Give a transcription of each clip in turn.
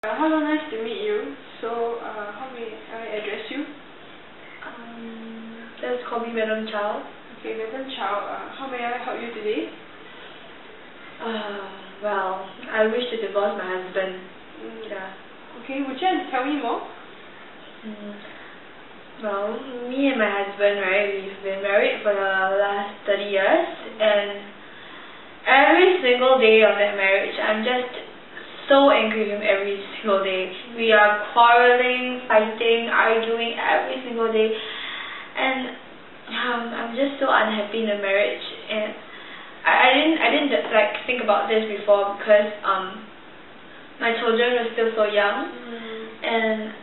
Hello, nice to meet you. So, how may I address you? Just call me Madam Chow. Okay, Madam Chow, how may I help you today? Well, I wish to divorce my husband. Yeah. Okay, would you like to tell me more? Well, me and my husband, right, we've been married for the last 30 years, and every single day of that marriage, I'm just so angry with him every single day. We are quarreling, fighting, arguing every single day, and I'm just so unhappy in the marriage. And I didn't like think about this before because my children were still so young, and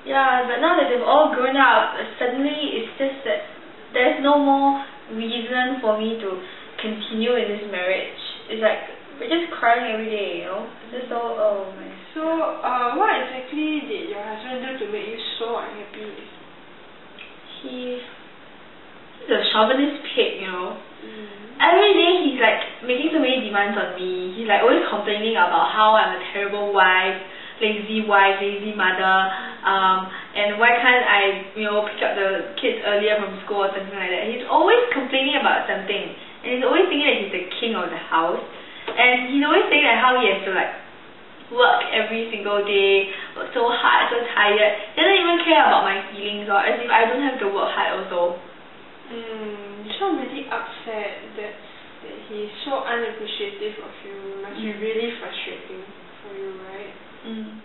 yeah, but now that they've all grown up, suddenly it's just that there's no more reason for me to continue in this marriage. It's like we're just crying every day, you know. It's just so, oh my. So, what exactly did your husband do to make you so unhappy? He's a chauvinist pig, you know. Every day he's like making so many demands on me. He's like always complaining about how I'm a terrible wife, lazy mother, and why can't I, pick up the kids earlier from school or something like that. He's always complaining about something, and he's always thinking that he's the king of the house, and he's always saying that how he has to like work every single day, work so hard, so tired. He doesn't even care about my feelings, or as if I don't have to work hard also. You sound really upset that he's so unappreciative of you. Must be really frustrating for you, right?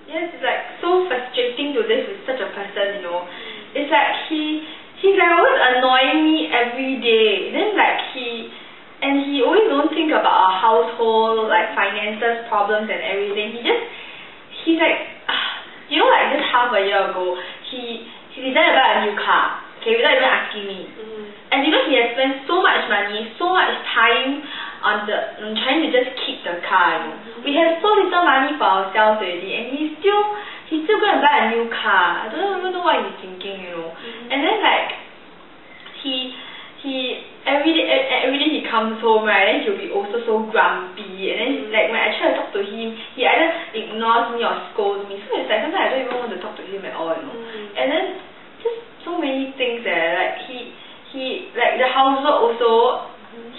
Yes, it's like so frustrating to live with such a person, you know. It's like he's like always annoying me every day. Then like he always don't think about our household, like finances, problems and everything. He's like, like just half a year ago, he decided to buy a new car, okay, without even asking me. And he has spent so much money, so much time on trying to just keep the car, you know. We have so little money for ourselves already, and he's still going to buy a new car. I don't even know what he's thinking, you know. And then like he every day he comes home, right, and he'll be also so grumpy, and then like when I try to talk to him, he either ignores me or scolds me. So it's like sometimes I don't even want to talk to him at all, you know. And then just so many things like he like the housework also,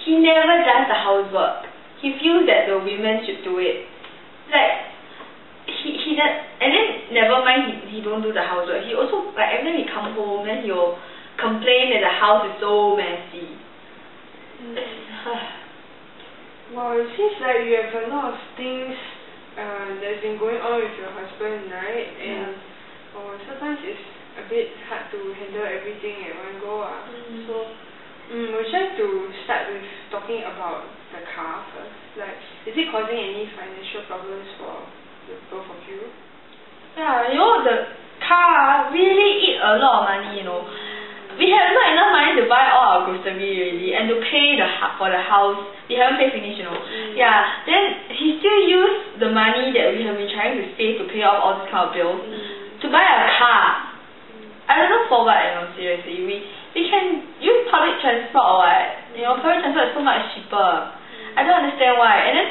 he never does the housework. He feels that the women should do it. Like he does, and then never mind he don't do the housework. He also like every time he come home, then he'll complain that the house is so messy. Wow, it seems like you have a lot of things that's been going on with your husband, right? And sometimes it's a bit hard to handle everything at one go. So, would you like to start with talking about the car first? Like, is it causing any financial problems for the both of you? Yeah, the car really eat a lot of money, you know. We have not enough money to buy all our grocery already, and to pay for the house. We haven't paid finish, you know. Yeah, then he still use the money that we have been trying to save to pay off all these kind of bills to buy a car. I don't know for what, seriously. We can use public transport or what. Public transport is so much cheaper. I don't understand why. And then,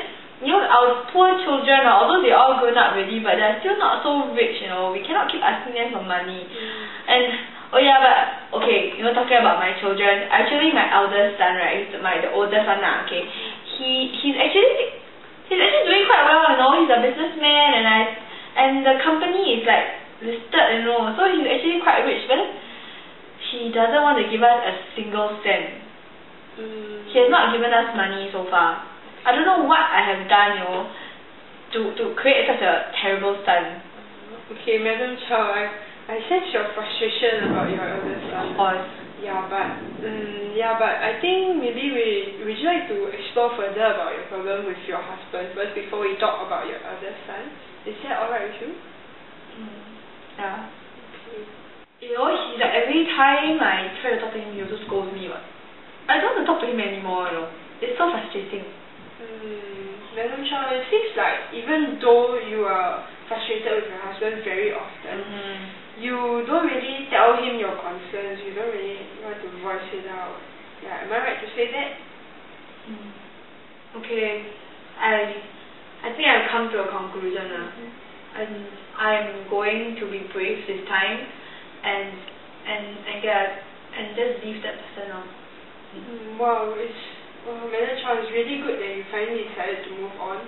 our poor children, although they all grown up already, but they're still not so rich, We cannot keep asking them for money. And, talking about my children, actually my eldest son, right, the older son, okay, he's actually doing quite well, He's a businessman, and the company is like listed, so he's actually quite rich, but then he doesn't want to give us a single cent. He has not given us money so far. I don't know what I have done, to create such a terrible son. Okay, Madam Chow, I sense your frustration about your eldest son. Of course. Yeah, but I think maybe would you like to explore further about your problem with your husband first before we talk about your eldest son? Is that alright with you? Yeah. Okay. He's like every time I try to talk to him, he also scolds me. I don't want to talk to him anymore, It's so frustrating. Madam Chow, it seems like even though you are frustrated with your husband very often, you don't really tell him your concerns, you don't really want to voice it out. Yeah, am I right to say that? Okay, I think I've come to a conclusion now. and I'm going to be brave this time and just leave that person on. Wow, Madam Chow, it's really good that you finally decided to move on.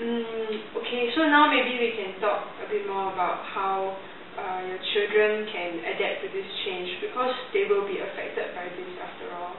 Okay, so now maybe we can talk a bit more about how your children can adapt to this change, because they will be affected by this after all.